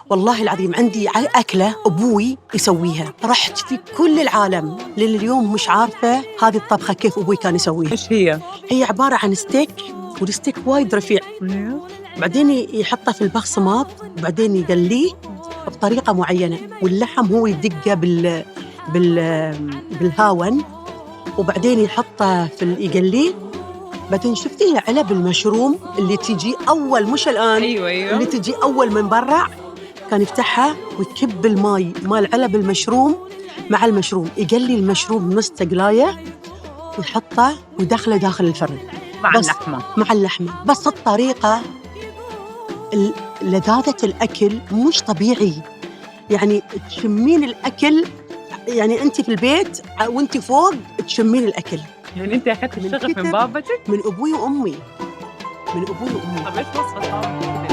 والله العظيم عندي أكلة أبوي يسويها، رحت في كل العالم لليوم مش عارفة هذه الطبخة كيف أبوي كان يسويها. إيش هي؟ هي عبارة عن ستيك، والستيك وايد رفيع، بعدين يحطه في البقسماط، وبعدين يقليه بطريقة معينة، واللحم هو يدقه بالهاون، وبعدين يحطه يقليه. بعدين شفتي علب المشروم اللي تجي أول، مش الآن، أيوة. اللي تجي أول من برا، كان يفتحها ويكب الماء مال علب المشروم مع المشروم، يقلي المشروم نص تقلاية ويحطه ويدخله داخل الفرن مع بس اللحمة. مع اللحمة. بس الطريقة لذاذة الأكل مش طبيعي، يعني تشمين الأكل، يعني أنت في البيت وأنت فوق تشمين الأكل. يعني أنت أخذت الشغف من بابتك؟ من أبوي وأمي، من أبوي وأمي. طب إيش وصفة